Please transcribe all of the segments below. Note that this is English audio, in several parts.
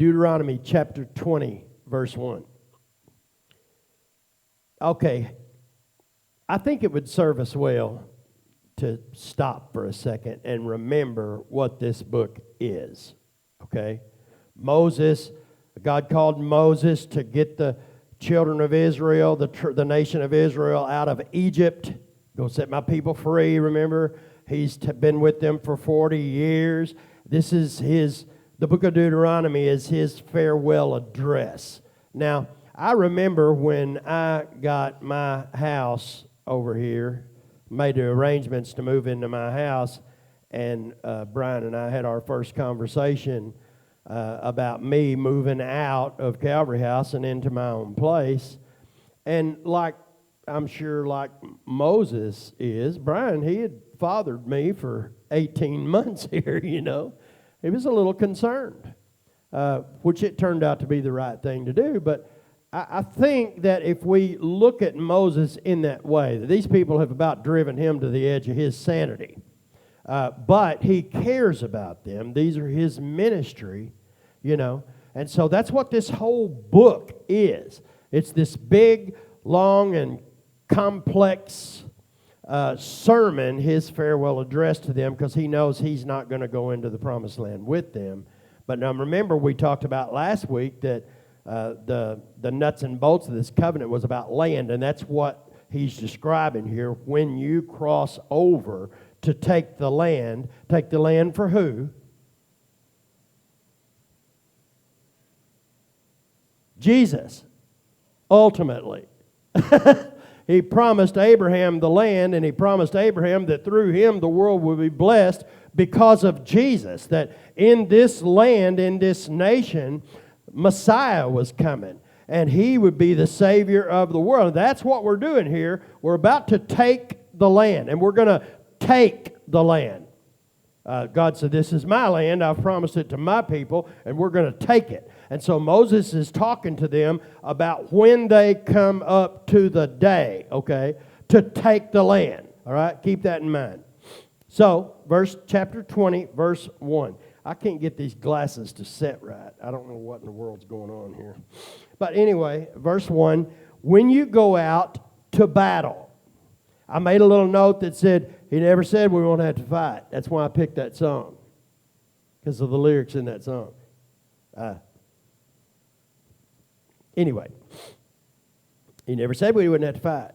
Dueteronmy chapter 20, verse 1. Okay, I think it would serve us well to stop for a second and remember what this book is, okay? Moses, God called Moses to get the children of Israel, the nation of Israel, out of Egypt. Go set my people free, remember? He's been with them for 40 years. This is the book of Dueteronomy is his farewell address. Now, I remember when I got my house over here, made the arrangements to move into my house, and Brian and I had our first conversation about me moving out of Calvary House and into my own place. And I'm sure like Moses is, Brian, he had fathered me for 18 months here, you know. He was a little concerned, which it turned out to be the right thing to do. But I think that if we look at Moses in that way, that these people have about driven him to the edge of his sanity. But he cares about them. These are his ministry, you know. And so that's what this whole book is. It's this big, long, and complex sermon, his farewell address to them, because he knows he's not going to go into the promised land with them. But now remember, we talked about last week that the nuts and bolts of this covenant was about land, and that's what he's describing here. When you cross over to take the land for who? Jesus, ultimately. He promised Abraham the land, and he promised Abraham that through him the world would be blessed because of Jesus, that in this land, in this nation, Messiah was coming, and he would be the Savior of the world. That's what we're doing here. We're about to take the land, and we're going to take the land. God said, this is my land. I've promised it to my people, and we're going to take it. And so Moses is talking to them about when they come up to the day, okay, to take the land. All right, keep that in mind. So, chapter 20, verse 1. I can't get these glasses to set right. I don't know what in the world's going on here. But anyway, verse 1, when you go out to battle. I made a little note that said, he never said we won't have to fight. That's why I picked that song, because of the lyrics in that song. Anyway, he never said we wouldn't have to fight.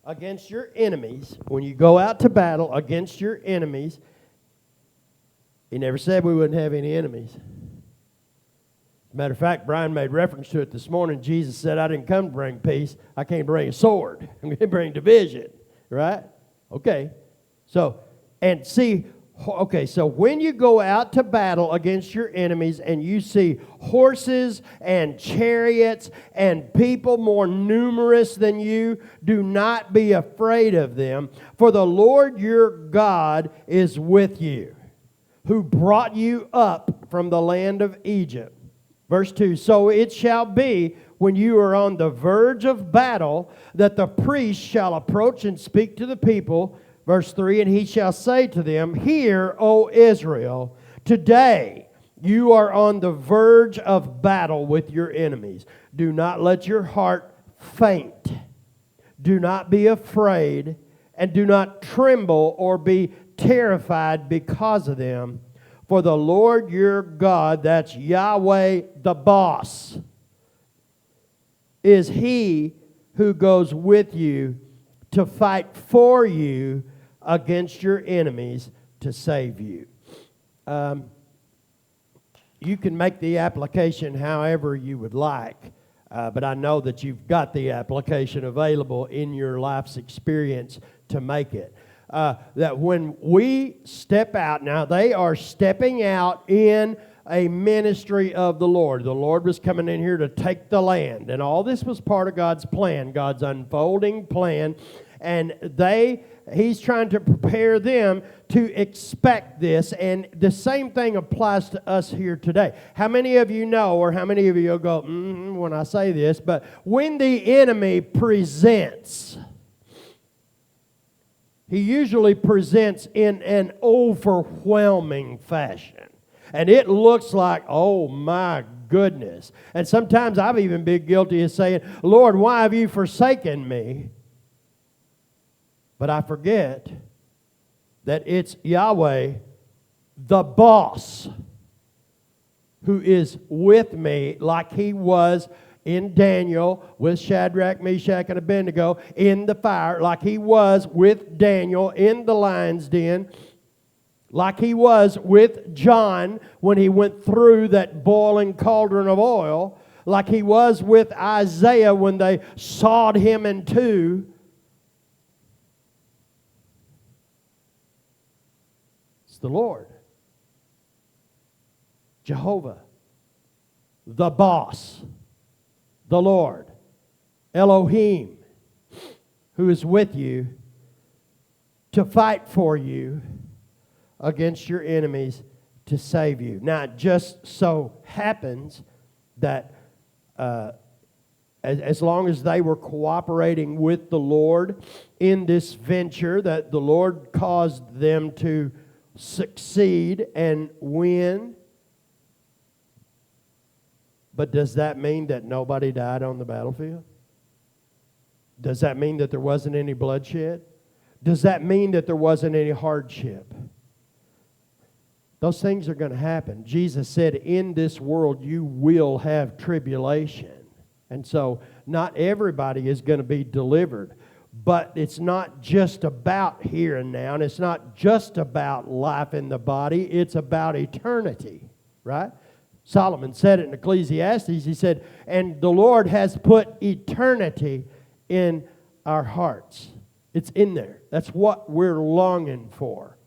Against your enemies, when you go out to battle against your enemies, he never said we wouldn't have any enemies. As a matter of fact, Brian made reference to it this morning. Jesus said, I didn't come to bring peace. I came to bring a sword. I'm going to bring division. Right? Okay. So when you go out to battle against your enemies and you see horses and chariots and people more numerous than you, do not be afraid of them, for the Lord your God is with you, who brought you up from the land of Egypt. Verse 2, so it shall be when you are on the verge of battle that the priest shall approach and speak to the people. Verse 3, and he shall say to them, hear, O Israel, today you are on the verge of battle with your enemies. Do not let your heart faint. Do not be afraid, and do not tremble or be terrified because of them. For the Lord your God, that's Yahweh the boss, is he who goes with you to fight for you against your enemies to save you. You can make the application however you would like, but I know that you've got the application available in your life's experience to make it. That when we step out, now they are stepping out in a ministry of the Lord. The Lord was coming in here to take the land, and all this was part of God's plan, God's unfolding plan, and He's trying to prepare them to expect this, and the same thing applies to us here today. How many of you know, or how many of you will go, when I say this, but when the enemy presents, he usually presents in an overwhelming fashion. And it looks like, oh my goodness. And sometimes I've even been guilty of saying, Lord, why have you forsaken me? But I forget that it's Yahweh, the boss, who is with me like he was in Daniel with Shadrach, Meshach, and Abednego in the fire, like he was with Daniel in the lion's den, like he was with John when he went through that boiling cauldron of oil, like he was with Isaiah when they sawed him in two. It's the Lord, Jehovah, the boss, the Lord, Elohim, who is with you to fight for you against your enemies to save you. Now, it just so happens that as long as they were cooperating with the Lord in this venture, that the Lord caused them to succeed and win. But does that mean that nobody died on the battlefield? Does that mean that there wasn't any bloodshed? Does that mean that there wasn't any hardship? Those things are going to happen. Jesus said, in this world you will have tribulation. And so not everybody is going to be delivered. But it's not just about here and now. And it's not just about life in the body. It's about eternity. Right? Solomon said it in Ecclesiastes. He said, and the Lord has put eternity in our hearts. It's in there. That's what we're longing for.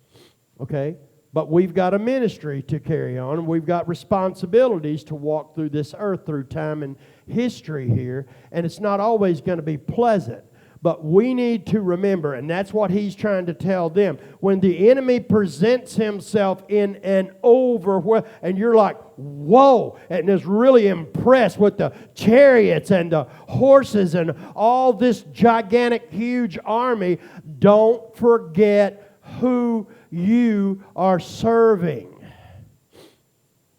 Okay? But we've got a ministry to carry on, and we've got responsibilities to walk through this earth through time and history here, and it's not always going to be pleasant. But we need to remember, and that's what he's trying to tell them, when the enemy presents himself in an and you're like, whoa, and is really impressed with the chariots and the horses and all this gigantic, huge army, don't forget who you are serving.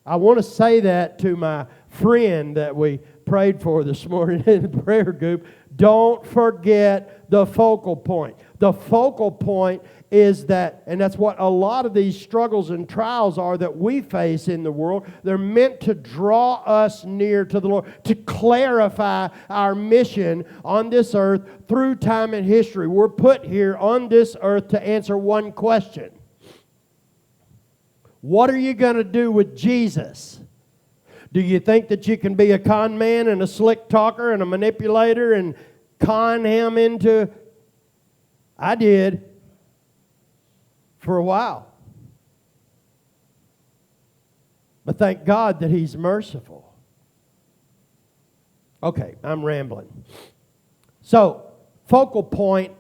I want to say that to my friend that we prayed for this morning in the prayer group. Don't forget the focal point. The focal point is that, and that's what a lot of these struggles and trials are that we face in the world. They're meant to draw us near to the Lord, to clarify our mission on this earth through time and history. We're put here on this earth to answer one question. What are you going to do with Jesus? Do you think that you can be a con man and a slick talker and a manipulator and con him into... I did for a while. But thank God that He's merciful. Okay, I'm rambling. So, focal point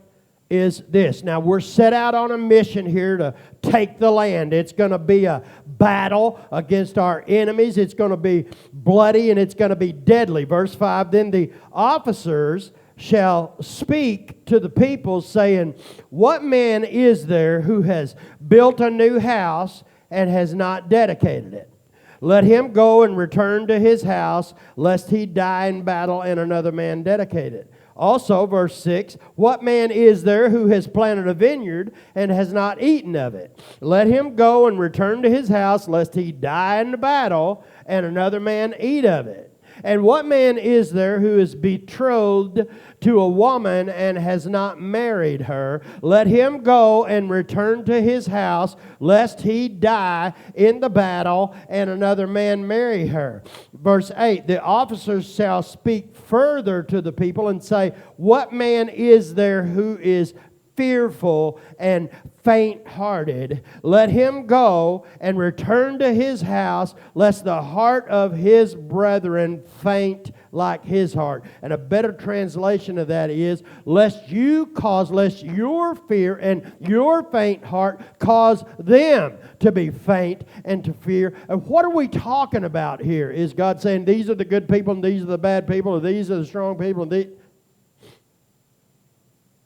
is this. Now, we're set out on a mission here to take the land. It's going to be a battle against our enemies. It's going to be bloody and it's going to be deadly. Verse 5, then the officers shall speak to the people, saying, what man is there who has built a new house and has not dedicated it? Let him go and return to his house, lest he die in battle and another man dedicate it. Also, verse 6, what man is there who has planted a vineyard and has not eaten of it? Let him go and return to his house, lest he die in the battle and another man eat of it. And what man is there who is betrothed to a woman and has not married her? Let him go and return to his house, lest he die in the battle and another man marry her. Verse 8, the officers shall speak further to the people and say, what man is there who is fearful and faint-hearted? Let him go and return to his house, lest the heart of his brethren faint like his heart. And a better translation of that is, lest your fear and your faint heart cause them to be faint and to fear. And what are we talking about here? Is God saying these are the good people and these are the bad people, or these are the strong people and these...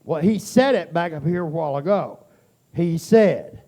Well, He said it back up here a while ago. He said,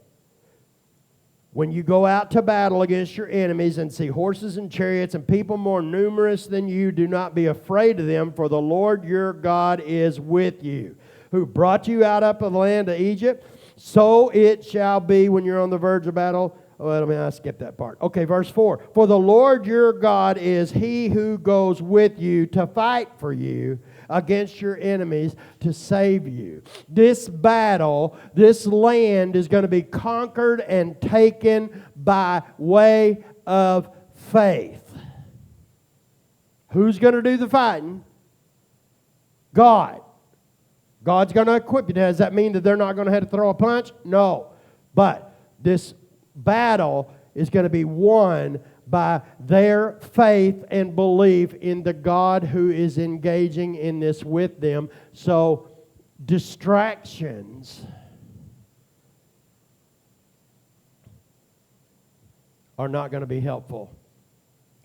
When you go out to battle against your enemies and see horses and chariots and people more numerous than you, do not be afraid of them, for the Lord your God is with you, who brought you out of the land of Egypt. So it shall be when you're on the verge of battle. I skipped that part. Okay, verse 4. For the Lord your God is He who goes with you to fight for you against your enemies to save you. This battle, this land is going to be conquered and taken by way of faith. Who's going to do the fighting? God. God's going to equip you. Does that mean that they're not going to have to throw a punch? No. But this battle is going to be won by their faith and belief in the God who is engaging in this with them. So, distractions are not going to be helpful.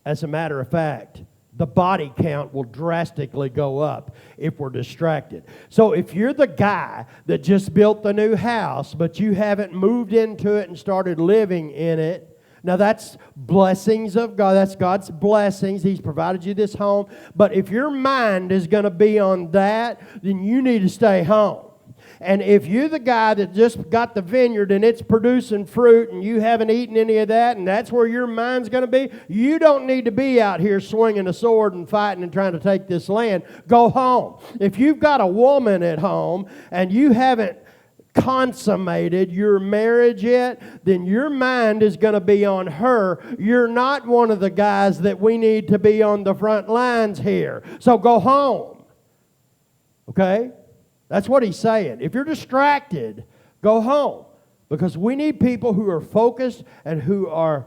As a matter of fact, the body count will drastically go up if we're distracted. So if you're the guy that just built the new house, but you haven't moved into it and started living in it, now that's blessings of God. That's God's blessings. He's provided you this home. But if your mind is going to be on that, then you need to stay home. And if you're the guy that just got the vineyard and it's producing fruit and you haven't eaten any of that and that's where your mind's going to be, you don't need to be out here swinging a sword and fighting and trying to take this land. Go home. If you've got a woman at home and you haven't consummated your marriage yet, then your mind is going to be on her. You're not one of the guys that we need to be on the front lines here. So go home. Okay? That's what he's saying. If you're distracted, go home. Because we need people who are focused and who are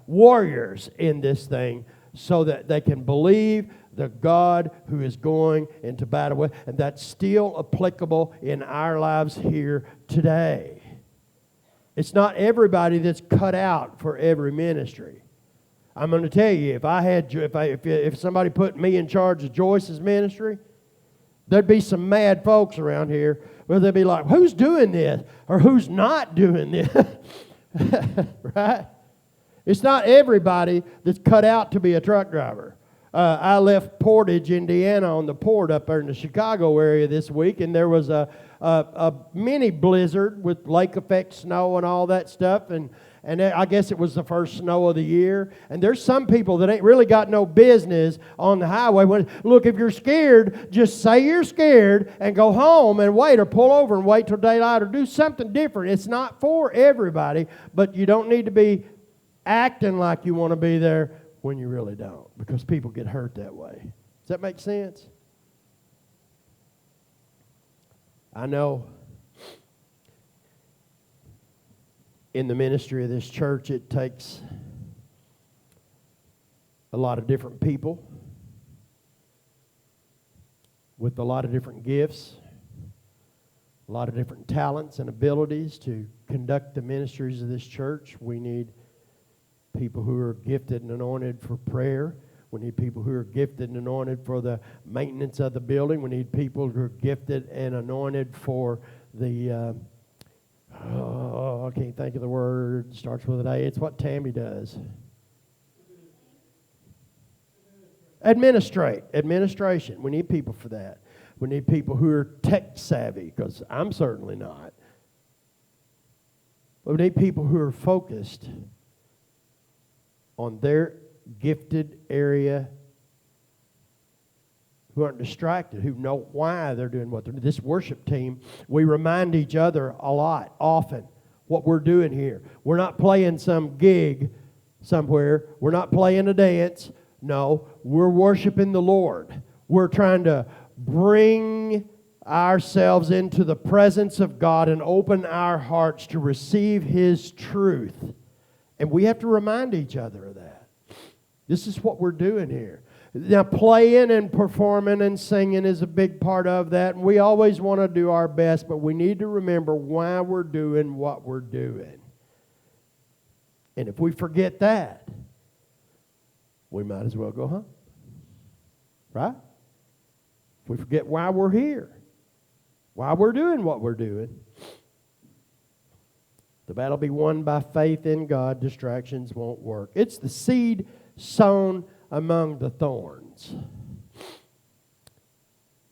warriors in this thing so that they can believe the God who is going into battle with. And that's still applicable in our lives here today. It's not everybody that's cut out for every ministry. I'm going to tell you, if somebody put me in charge of Joyce's ministry, there'd be some mad folks around here where they'd be like, who's doing this? Or who's not doing this? Right? It's not everybody that's cut out to be a truck driver. I left Portage, Indiana on the port up there in the Chicago area this week, and there was a mini blizzard with lake effect snow and all that stuff, and I guess it was the first snow of the year. And there's some people that ain't really got no business on the highway. Look, if you're scared, just say you're scared and go home and wait, or pull over and wait till daylight, or do something different. It's not for everybody, but you don't need to be acting like you want to be there when you really don't, because people get hurt that way. Does that make sense? I know in the ministry of this church, it takes a lot of different people with a lot of different gifts, a lot of different talents and abilities to conduct the ministries of this church. We need people who are gifted and anointed for prayer. We need people who are gifted and anointed for the maintenance of the building. We need people who are gifted and anointed for the, I can't think of the word. It starts with an A. It's what Tammy does. Administration. We need people for that. We need people who are tech savvy, because I'm certainly not. But we need people who are focused on their gifted area, who aren't distracted, who know why they're doing what they're doing. This worship team, we remind each other a lot, often, what we're doing here. We're not playing some gig somewhere. We're not playing a dance. No, we're worshiping the Lord. We're trying to bring ourselves into the presence of God and open our hearts to receive His truth. And we have to remind each other of that. This is what we're doing here. Now, playing and performing and singing is a big part of that. And we always want to do our best, but we need to remember why we're doing what we're doing. And if we forget that, we might as well go home. Right? If we forget why we're here, why we're doing what we're doing, The battle be won by faith in God. Distractions won't work. It's the seed sown among the thorns.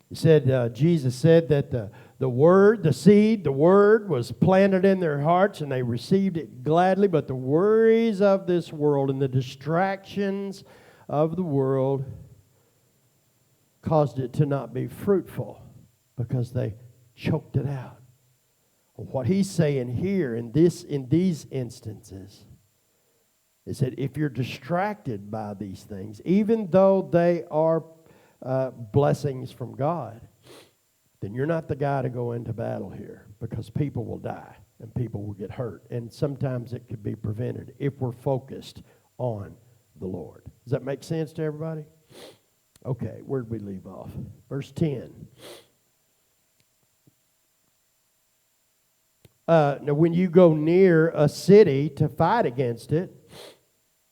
He said, Jesus said that the word, the seed, the word was planted in their hearts and they received it gladly, but the worries of this world and the distractions of the world caused it to not be fruitful because they choked it out. What he's saying here in these instances is that if you're distracted by these things, even though they are blessings from God, then you're not the guy to go into battle here, because people will die and people will get hurt. And sometimes it could be prevented if we're focused on the Lord. Does that make sense to everybody? Okay, where'd we leave off? Verse 10. Now, when you go near a city to fight against it,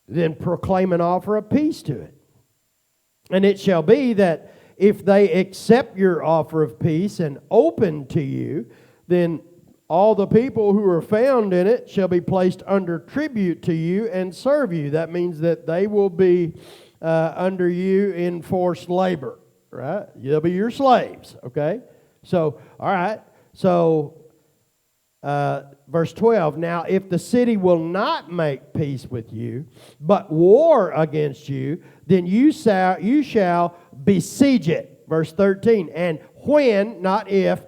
then proclaim and offer a peace to it. And it shall be that if they accept your offer of peace and open to you, then all the people who are found in it shall be placed under tribute to you and serve you. That means that they will be under you in forced labor, right? They'll be your slaves, okay? So, all right. So, verse 12, now if the city will not make peace with you, but war against you, then you shall besiege it. Verse 13, and when, not if,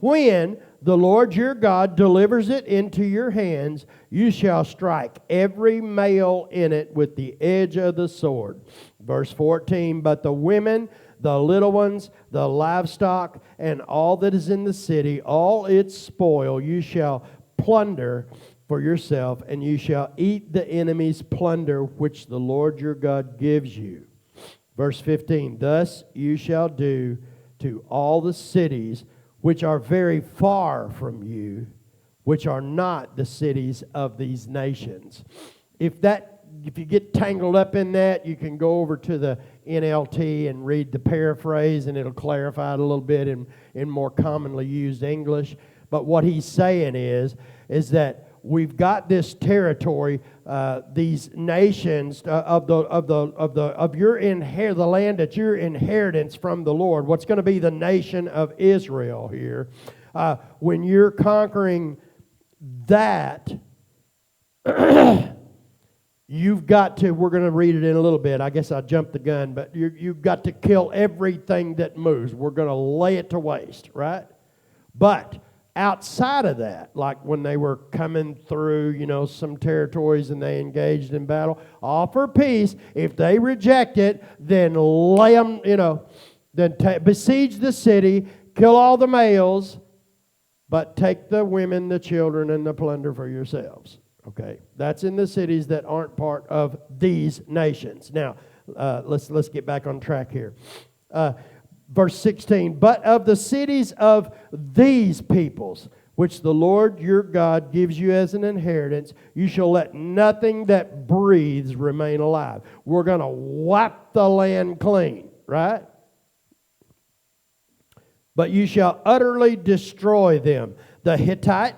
when the Lord your God delivers it into your hands, you shall strike every male in it with the edge of the sword. Verse 14, but the women, the little ones, the livestock, and all that is in the city, all its spoil, you shall plunder for yourself, and you shall eat the enemy's plunder which the Lord your God gives you. Verse 15, thus you shall do to all the cities which are very far from you, which are not the cities of these nations. If you get tangled up in that, you can go over to the NLT and read the paraphrase, and it'll clarify it a little bit in more commonly used English. But what he's saying is that we've got this territory, these nations of the land that's your inheritance from the Lord. What's going to be the nation of Israel here? When you're conquering that, you've got to. We're going to read it in a little bit. I guess I jumped the gun, but you've got to kill everything that moves. We're going to lay it to waste, right? But outside of that, like when they were coming through, some territories and they engaged in battle, offer peace. If they reject it, then lay them, then besiege the city, kill all the males, but take the women, the children, and the plunder for yourselves. Okay, that's in the cities that aren't part of these nations. Now, let's get back on track here. Verse 16, but of the cities of these peoples, which the Lord your God gives you as an inheritance, you shall let nothing that breathes remain alive. We're going to wipe the land clean, right? But you shall utterly destroy them. The Hittite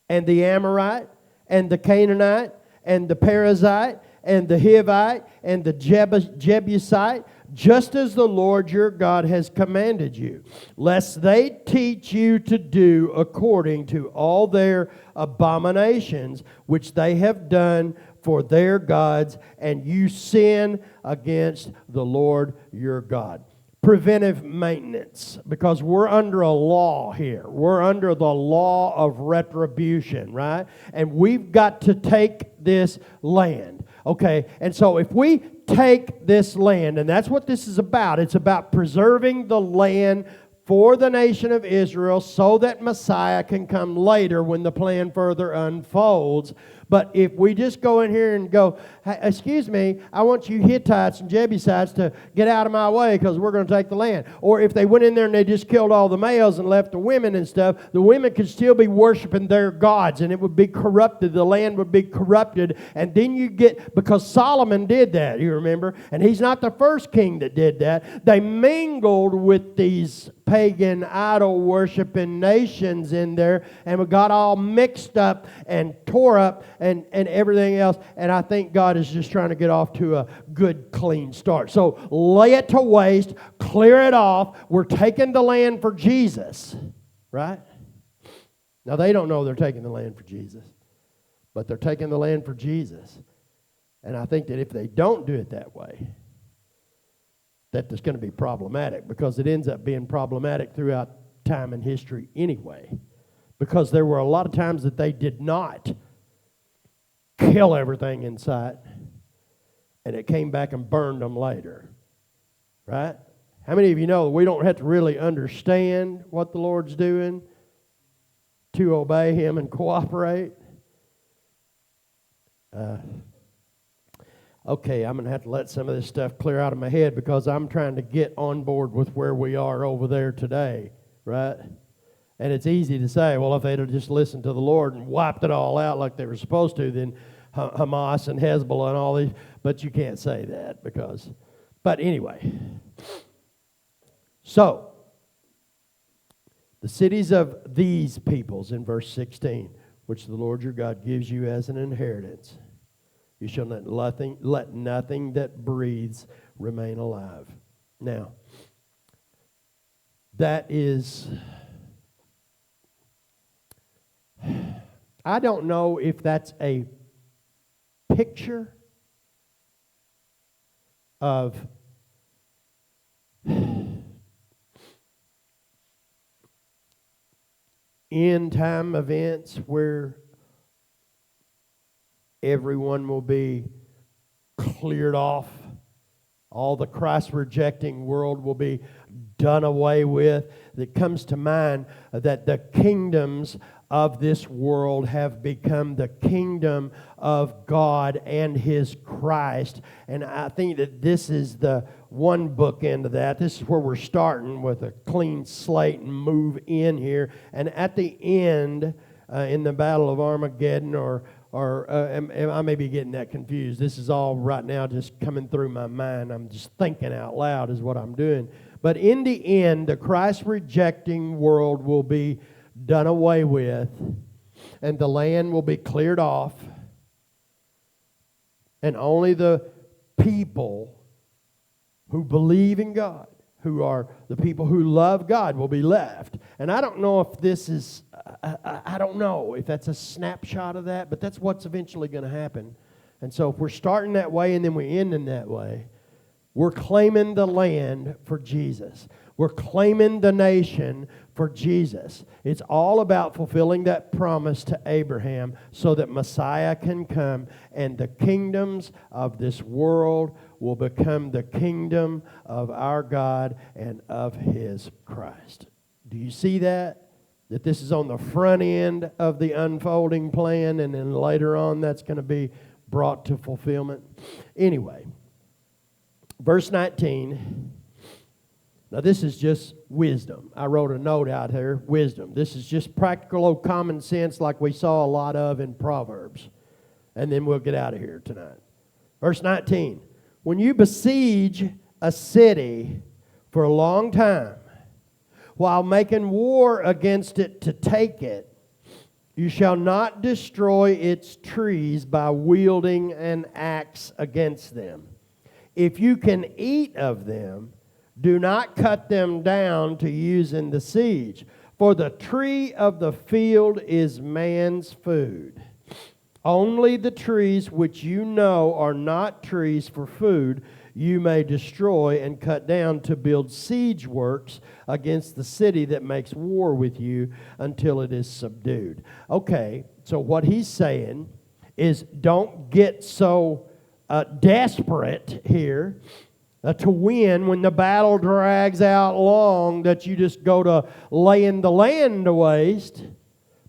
and the Amorite and the Canaanite and the Perizzite and the Hivite and the Jebusite, just as the Lord your God has commanded you, lest they teach you to do according to all their abominations which they have done for their gods, and you sin against the Lord your God. Preventive maintenance, because we're under a law here. We're under the law of retribution, right? And we've got to take this land. Okay, and so if we take this land, and that's what this is about. It's about preserving the land for the nation of Israel so that Messiah can come later when the plan further unfolds. But if we just go in here and go, hey, excuse me, I want you Hittites and Jebusites to get out of my way because we're going to take the land. Or if they went in there and they just killed all the males and left the women and stuff, the women could still be worshiping their gods, and it would be corrupted. The land would be corrupted. And then you get, because Solomon did that, you remember? And he's not the first king that did that. They mingled with these pagan idol worshiping nations in there, and we got all mixed up and tore up and everything else. And I think God is just trying to get off to a good, clean start. So lay it to waste, clear it off. We're taking the land for Jesus, right? Now they don't know they're taking the land for Jesus, but they're taking the land for Jesus. And I think that if they don't do it that way, that it's going to be problematic, because it ends up being problematic throughout time and history anyway. Because there were a lot of times that they did not kill everything in sight, and it came back and burned them later. Right? How many of you know we don't have to really understand what the Lord's doing to obey Him and cooperate? Okay, I'm going to have to let some of this stuff clear out of my head, because I'm trying to get on board with where we are over there today, right? And it's easy to say, well, if they'd have just listened to the Lord and wiped it all out like they were supposed to, then Hamas and Hezbollah and all these, but you can't say that because, but anyway. So, the cities of these peoples in verse 16, which the Lord your God gives you as an inheritance, you shall let nothing that breathes remain alive. Now, that is, I don't know if that's a picture of end time events where everyone will be cleared off. All the Christ-rejecting world will be done away with. It comes to mind that the kingdoms of this world have become the kingdom of God and His Christ. And I think that this is the one bookend of that. This is where we're starting with a clean slate and move in here. And at the end, in the Battle of Armageddon, or I may be getting that confused. This is all right now just coming through my mind. I'm just thinking out loud is what I'm doing. But in the end, the Christ-rejecting world will be done away with, and the land will be cleared off, and only the people who believe in God, who are the people who love God, will be left. And I don't know if this is, I don't know if that's a snapshot of that, but that's what's eventually going to happen. And so if we're starting that way and then we end in that way, we're claiming the land for Jesus. We're claiming the nation for Jesus. It's all about fulfilling that promise to Abraham so that Messiah can come and the kingdoms of this world will become the kingdom of our God and of His Christ. Do you see that? That this is on the front end of the unfolding plan, and then later on that's going to be brought to fulfillment. Anyway, verse 19. Now this is just wisdom. I wrote a note out here, wisdom. This is just practical old common sense like we saw a lot of in Proverbs. And then we'll get out of here tonight. Verse 19. When you besiege a city for a long time, while making war against it to take it, you shall not destroy its trees by wielding an axe against them. If you can eat of them, do not cut them down to use in the siege, for the tree of the field is man's food. Only the trees which you know are not trees for food you may destroy and cut down to build siege works against the city that makes war with you until it is subdued. Okay, so what he's saying is don't get so desperate here to win when the battle drags out long that you just go to laying the land to waste.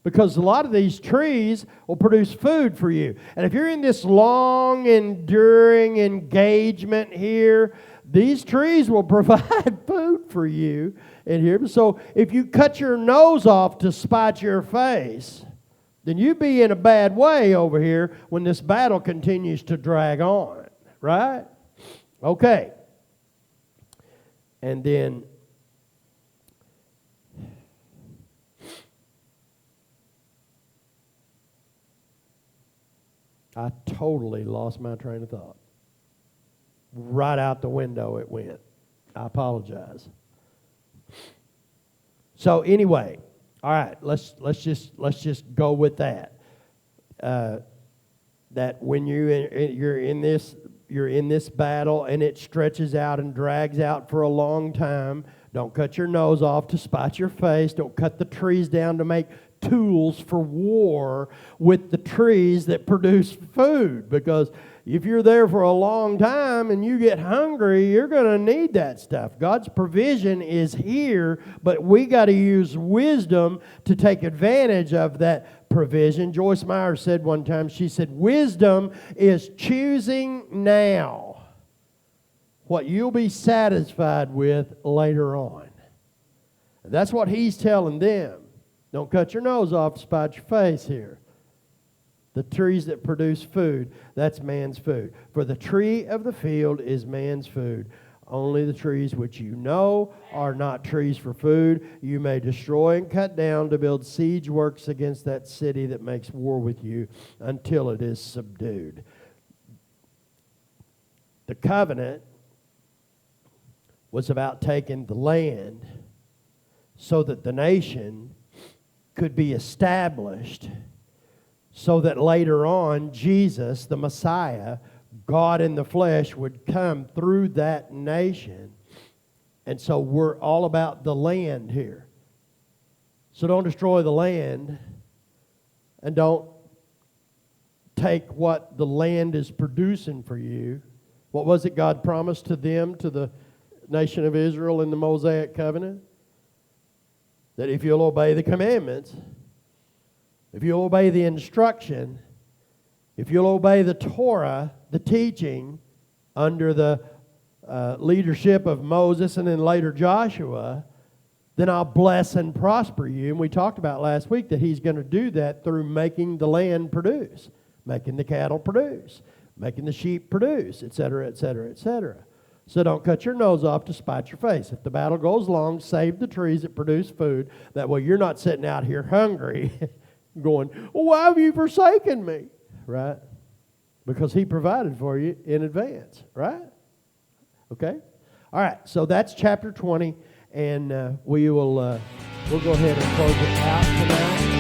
Because a lot of these trees will produce food for you. And if you're in this long, enduring engagement here, these trees will provide food for you in here. So if you cut your nose off to spite your face, then you be in a bad way over here when this battle continues to drag on. Right? Okay. And then I totally lost my train of thought. Right out the window it went. I apologize. So anyway, all right, let's just go with that. That when you're in this battle and it stretches out and drags out for a long time, don't cut your nose off to spite your face. Don't cut the trees down to make tools for war with the trees that produce food, because if you're there for a long time and you get hungry, you're going to need that stuff. God's provision is here, but we got to use wisdom to take advantage of that provision. Joyce Meyer said one time, she said, wisdom is choosing now what you'll be satisfied with later on. And that's what he's telling them. Don't cut your nose off to spite your face here. The trees that produce food, that's man's food. For the tree of the field is man's food. Only the trees which you know are not trees for food, you may destroy and cut down to build siege works against that city that makes war with you until it is subdued. The covenant was about taking the land so that the nation could be established, so that later on Jesus, the Messiah, God in the flesh, would come through that nation. And so we're all about the land here. So don't destroy the land, and don't take what the land is producing for you. What was it God promised to them, to the nation of Israel in the Mosaic covenant? That if you'll obey the commandments, if you'll obey the instruction, if you'll obey the Torah, the teaching, under the leadership of Moses and then later Joshua, then I'll bless and prosper you. And we talked about last week that he's going to do that through making the land produce, making the cattle produce, making the sheep produce, etc., etc., etc. So don't cut your nose off to spite your face. If the battle goes long, save the trees that produce food. That way you're not sitting out here hungry going, well, why have you forsaken me? Right? Because he provided for you in advance. Right? Okay? All right. So that's chapter 20. And we'll go ahead and close it out tonight.